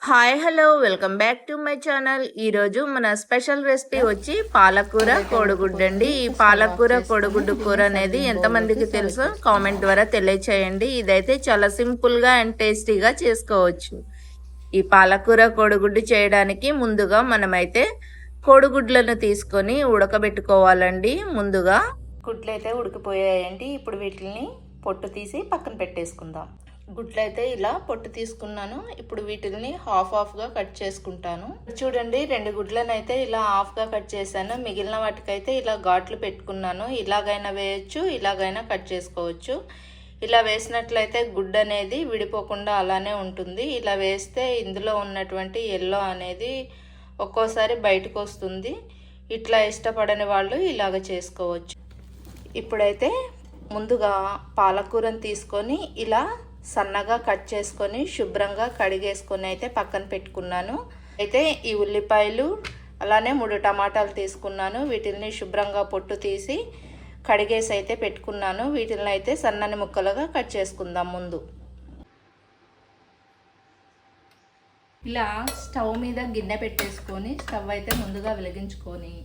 Hi hello welcome back to my channel. ఈరోజు మన special recipe వచ్చి పాలకూర కోడిగుడ్డు అండి. ఈ పాలకూర కోడిగుడ్డు కూర అనేది ఎంతమందికి తెలుసో కామెంట్ ద్వారా తెలియచేయండి. ఇదైతే చాలా సింపుల్గా అండ్ టేస్టీగా చేసుకోవచ్చు. ఈ పాలకూర కోడిగుడ్డు చేయడానికి ముందుగా మనమైతే కోడిగుడ్లను తీసుకొని ఉడకబెట్టుకోవాలండి. ముందుగా గుడ్లు అయితే ఉడికిపోయాయండి. ఇప్పుడు వీటిని పొట్టు తీసి పక్కన పెట్టేసుకుందాం. గుడ్లు అయితే ఇలా పొట్టు తీసుకున్నాను. ఇప్పుడు వీటిని హాఫ్గా కట్ చేసుకుంటాను. చూడండి, 2 గుడ్లను అయితే ఇలా హాఫ్గా కట్ చేశాను. మిగిలిన వాటికైతే ఇలా ఘాట్లు పెట్టుకున్నాను. ఇలాగైనా వేయచ్చు, ఇలాగైనా కట్ చేసుకోవచ్చు. ఇలా వేసినట్లయితే గుడ్డు అనేది విడిపోకుండా అలానే ఉంటుంది. ఇలా వేస్తే ఇందులో ఉన్నటువంటి ఎల్లో అనేది ఒక్కోసారి బయటకు వస్తుంది. ఇట్లా ఇష్టపడని వాళ్ళు ఇలాగ చేసుకోవచ్చు. ఇప్పుడైతే ముందుగా పాలకూరను తీసుకొని ఇలా సన్నగా కట్ చేసుకొని శుభ్రంగా కడిగేసుకొని అయితే పక్కన పెట్టుకున్నాను. అయితే ఈ ఉల్లిపాయలు అలానే 3 టమాటాలు తీసుకున్నాను. వీటిని శుభ్రంగా పొట్టు తీసి కడిగేసి అయితే పెట్టుకున్నాను. వీటిని అయితే సన్నని ముక్కలుగా కట్ చేసుకుందాం. ముందు ఇలా స్టవ్ మీద గిన్నె పెట్టేసుకొని స్టవ్ అయితే ముందుగా వెలిగించుకొని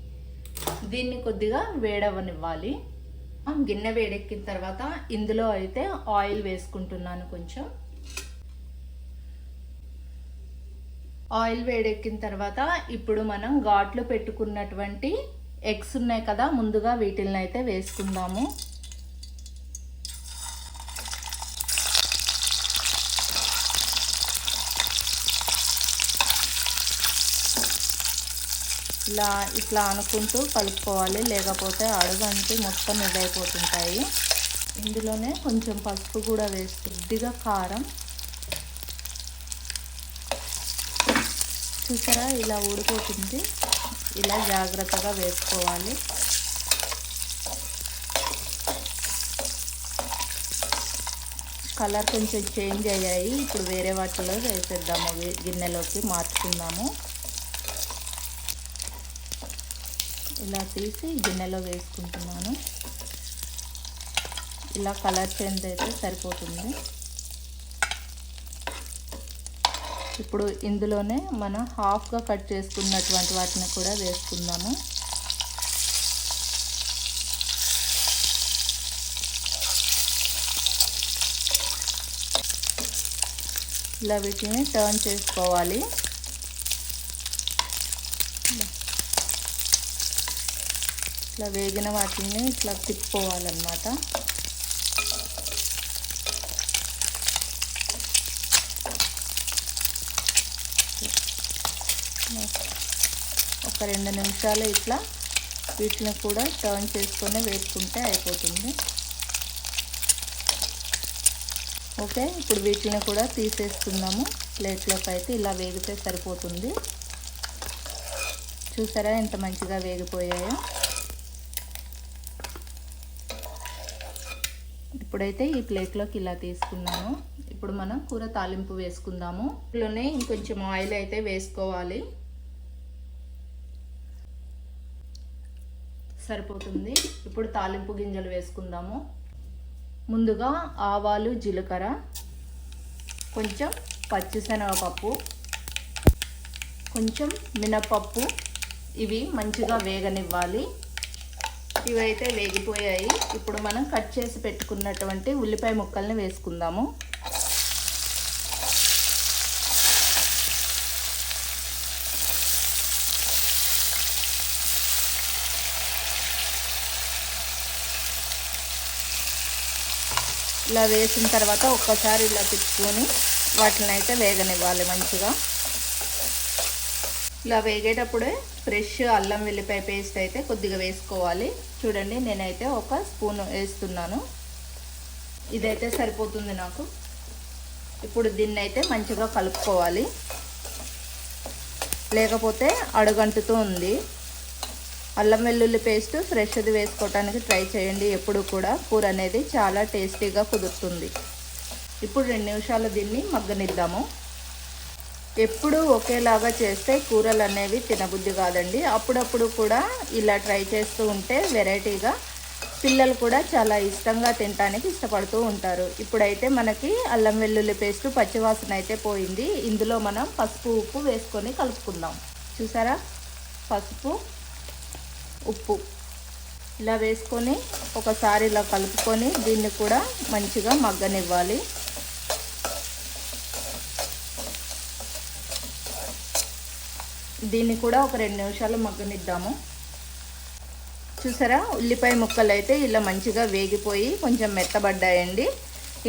దీన్ని కొద్దిగా వేడవనివ్వాలి. గిన్నె వేడెక్కిన తర్వాత ఇందులో అయితే ఆయిల్ వేసుకుంటున్నాను. కొంచెం ఆయిల్ వేడెక్కిన తర్వాత ఇప్పుడు మనం ఘాట్లు పెట్టుకున్నటువంటి ఎగ్స్ ఉన్నాయి కదా, ముందుగా వీటిని అయితే వేసుకుందాము. ఇట్లా అనుకుంటూ కలుపుకోవాలి, లేకపోతే అడుగంటి మొత్తం ఇదైపోతుంటాయి. ఇందులోనే కొంచెం పసుపు కూడా వేసి కొద్దిగా కారం. చూసారా, ఇలా ఊడిపోతుంది. ఇలా జాగ్రత్తగా వేసుకోవాలి. కలర్ కొంచెం చేంజ్ అయ్యాయి. ఇప్పుడు వేరే వాటిలో వేసేద్దాము, గిన్నెలోకి మార్చుకుందాము. ఇలా తీసి గిన్నెలో వేసుకుంటున్నాను. ఇలా కలర్ చేంజ్ అయితే సరిపోతుంది. ఇప్పుడు ఇందులోనే మనం హాఫ్గా కట్ చేసుకున్నటువంటి వాటిని కూడా వేసుకుందాము. ఇలా వీటిని టర్న్ చేసుకోవాలి. ఇట్లా వేగిన వాటిని ఇట్లా తిప్పుకోవాలన్నమాట. ఒక 2 నిమిషాలు ఇట్లా వీటిని కూడా టర్న్ చేసుకొని వేసుకుంటే అయిపోతుంది. ఓకే, ఇప్పుడు వీటిని కూడా తీసేసుకుందాము. ప్లేట్లోకి అయితే ఇలా వేగితే సరిపోతుంది. చూసారా ఎంత మంచిగా వేగిపోయాయో. ఇప్పుడైతే ఈ ప్లేట్లోకి ఇలా తీసుకున్నాను. ఇప్పుడు మనం కూర తాలింపు వేసుకుందాము. ఇందులోనే ఇంకొంచెం ఆయిల్ అయితే వేసుకోవాలి, సరిపోతుంది. ఇప్పుడు తాలింపు గింజలు వేసుకుందాము. ముందుగా ఆవాలు, జీలకర్ర, కొంచెం పచ్చిశనగపప్పు, కొంచెం మినపప్పు. ఇవి మంచిగా వేగనివ్వాలి. ఇవైతే వేగిపోయాయి. ఇప్పుడు మనం కట్ చేసి పెట్టుకున్నటువంటి ఉల్లిపాయ ముక్కల్ని వేసుకుందాము. ఇలా వేసిన తర్వాత ఒక్కసారి ఇలా తిప్పుకొని వాటిని అయితే వేగనివ్వాలి మంచిగా. ఇలా వేగేటప్పుడే ఫ్రెష్ అల్లం వెల్లిపాయ పేస్ట్ అయితే కొద్దిగా వేసుకోవాలి. చూడండి, నేనైతే 1 స్పూన్ వేస్తున్నాను. ఇదైతే సరిపోతుంది నాకు. ఇప్పుడు దీన్ని అయితే మంచిగా కలుపుకోవాలి, లేకపోతే అడుగంటుతూ ఉంది. అల్లం వెల్లుల్లి పేస్ట్ ఫ్రెష్ది వేసుకోవడానికి ట్రై చేయండి. ఎప్పుడు కూడా కూర అనేది చాలా టేస్టీగా కుదురుతుంది. ఇప్పుడు 2 నిమిషాలు దీన్ని మగ్గనిద్దాము. ఎప్పుడు ఒకేలాగా చేస్తే కూరలు అనేవి తినబుద్ధి కాదండి. అప్పుడప్పుడు కూడా ఇలా ట్రై చేస్తూ ఉంటే వెరైటీగా పిల్లలు కూడా చాలా ఇష్టంగా తినడానికి ఇష్టపడుతూ ఉంటారు. ఇప్పుడైతే మనకి అల్లం వెల్లుల్లి పేస్ట్ పచ్చివాసన అయితే పోయింది. ఇందులో మనం పసుపు ఉప్పు వేసుకొని కలుపుకుందాం. చూసారా, పసుపు ఉప్పు ఇలా వేసుకొని ఒకసారి ఇలా కలుపుకొని దీన్ని కూడా మంచిగా మగ్గనివ్వాలి. దీన్ని కూడా ఒక 2 నిమిషాలు మగ్గనిద్దాము. చూసారా, ఉల్లిపాయ ముక్కలు అయితే ఇలా మంచిగా వేగిపోయి కొంచెం మెత్తబడ్డాయండి.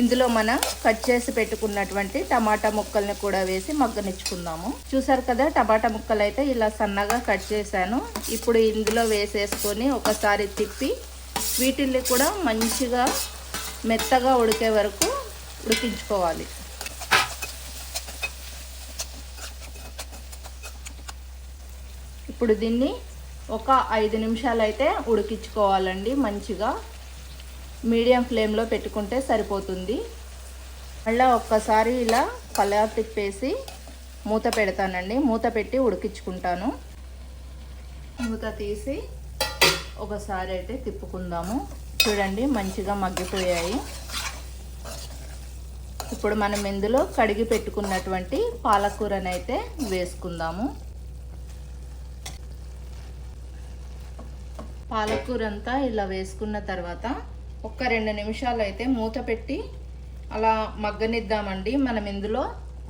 ఇందులో మనం కట్ చేసి పెట్టుకున్నటువంటి టమాటా ముక్కల్ని కూడా వేసి మగ్గనిచ్చుకుందాము. చూసారు కదా, టమాటా ముక్కలు అయితే ఇలా సన్నగా కట్ చేశాను. ఇప్పుడు ఇందులో వేసేసుకొని ఒకసారి తిప్పి వీటిల్ని కూడా మంచిగా మెత్తగా ఉడికే వరకు ఉడికించుకోవాలి. ఇప్పుడు దీన్ని ఒక 5 నిమిషాలు అయితే ఉడికించుకోవాలండి. మంచిగా మీడియం ఫ్లేమ్లో పెట్టుకుంటే సరిపోతుంది. మళ్ళీ ఒక్కసారి ఇలా కలర్ తిప్పేసి మూత పెడతానండి. మూత పెట్టి ఉడికించుకుంటాను. మూత తీసి ఒకసారి అయితే తిప్పుకుందాము. చూడండి, మంచిగా మగ్గిపోయాయి. ఇప్పుడు మనం ఇందులో కడిగి పెట్టుకున్నటువంటి పాలకూరనైతే వేసుకుందాము. పాలకూర అంతా ఇలా వేసుకున్న తర్వాత ఒక 2 నిమిషాలు అయితే మూత పెట్టి అలా మగ్గనిద్దామండి. మనం ఇందులో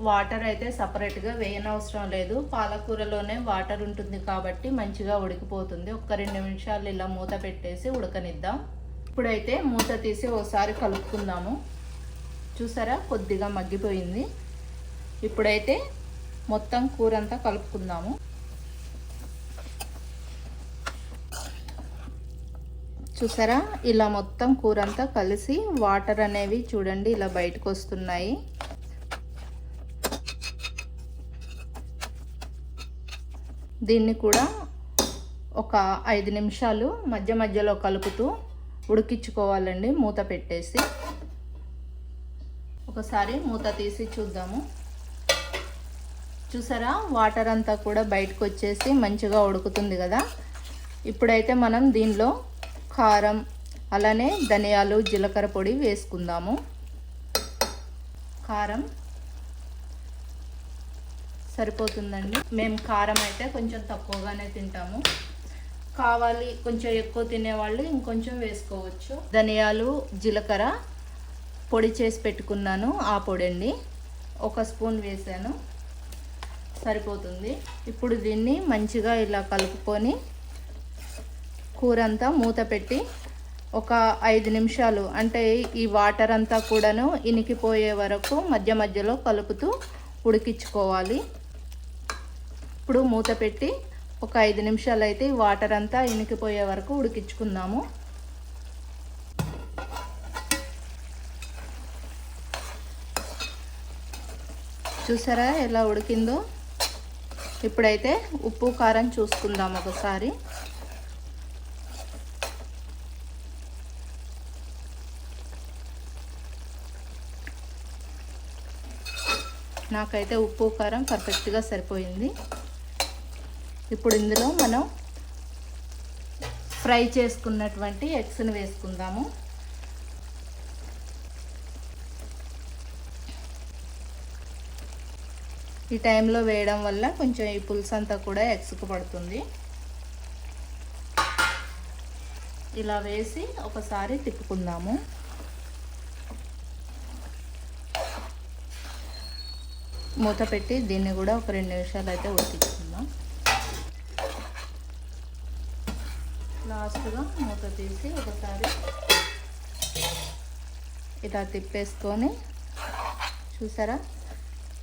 వాటర్ అయితే సపరేట్గా వేయనవసరం లేదు. పాలకూరలోనే వాటర్ ఉంటుంది కాబట్టి మంచిగా ఉడికిపోతుంది. ఒక 2 నిమిషాలు ఇలా మూత పెట్టేసి ఉడకనిద్దాం. ఇప్పుడైతే మూత తీసి ఒకసారి కలుపుకుందాము. చూసారా, కొద్దిగా మగ్గిపోయింది. ఇప్పుడైతే మొత్తం కూర అంతా కలుపుకుందాము. చూసారా, ఇలా మొత్తం కూర అంతా కలిసి వాటర్ అనేవి చూడండి ఇలా బయటకు వస్తున్నాయి. దీన్ని కూడా ఒక 5 నిమిషాలు మధ్య మధ్యలో కలుపుతూ ఉడికించుకోవాలండి. మూత పెట్టేసి ఒకసారి మూత తీసి చూద్దాము. చూసారా, వాటర్ అంతా కూడా బయటకు వచ్చేసి మంచిగా ఉడుకుతుంది కదా. ఇప్పుడైతే మనం దీనిలో కారం అలానే ధనియాలు జీలకర్ర పొడి వేసుకుందాము. కారం సరిపోతుందండి. మేము కారం అయితే కొంచెం తక్కువగానే తింటాము. కావాలి కొంచెం ఎక్కువ తినేవాళ్ళు ఇంకొంచెం వేసుకోవచ్చు. ధనియాలు జీలకర్ర పొడి చేసి పెట్టుకున్నాను, ఆ పొడి అండి. 1 స్పూన్ వేసాను, సరిపోతుంది. ఇప్పుడు దీన్ని మంచిగా ఇలా కలుపుకొని కూర అంతా మూత పెట్టి ఒక 5 నిమిషాలు అంటే ఈ వాటర్ అంతా కూడాను ఇనికిపోయే వరకు మధ్య మధ్యలో కలుపుతూ ఉడికించుకోవాలి. ఇప్పుడు మూత పెట్టి ఒక 5 నిమిషాలు అయితే ఈ వాటర్ అంతా ఇనికిపోయే వరకు ఉడికించుకుందాము. చూసారా ఎలా ఉడికిందో. ఇప్పుడైతే ఉప్పు కారం చూసుకుందాం ఒకసారి. నాకైతే ఉప్పు కారం పర్ఫెక్ట్గా సరిపోయింది. ఇప్పుడు ఇందులో మనం ఫ్రై చేసుకున్నటువంటి ఎగ్స్ని వేసుకుందాము. ఈ టైంలో వేయడం వల్ల కొంచెం ఈ పులుసు అంతా కూడా ఎగ్స్కు పడుతుంది. ఇలా వేసి ఒకసారి తిప్పుకుందాము. మూత పెట్టి దీన్ని కూడా ఒక 2 నిమిషాలు అయితే ఉడికించుకుందాం. లాస్ట్గా మూత తీసి ఒకసారి ఇలా తిప్పేసుకొని చూసారా,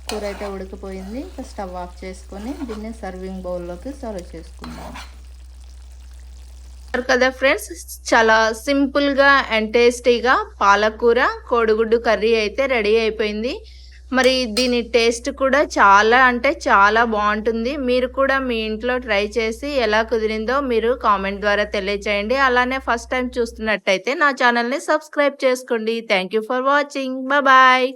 కూర అయితే ఉడికిపోయింది. స్టవ్ ఆఫ్ చేసుకొని దీన్ని సర్వింగ్ బౌల్లోకి సర్వ్ చేసుకుందాం. కదా ఫ్రెండ్స్, చాలా సింపుల్గా అండ్ టేస్టీగా పాలకూర కోడిగుడ్డు కర్రీ అయితే రెడీ అయిపోయింది. మరి దీని టేస్ట్ కూడా చాలా అంటే చాలా బాగుంటుంది. మీరు కూడా మీ ఇంట్లో ట్రై చేసి ఎలా కుదిరిందో మీరు కామెంట్ ద్వారా తెలియచేయండి. అలానే ఫస్ట్ టైం చూస్తున్నట్టయితే నా ఛానల్ని సబ్స్క్రైబ్ చేసుకోండి. Thank you for watching. Bye.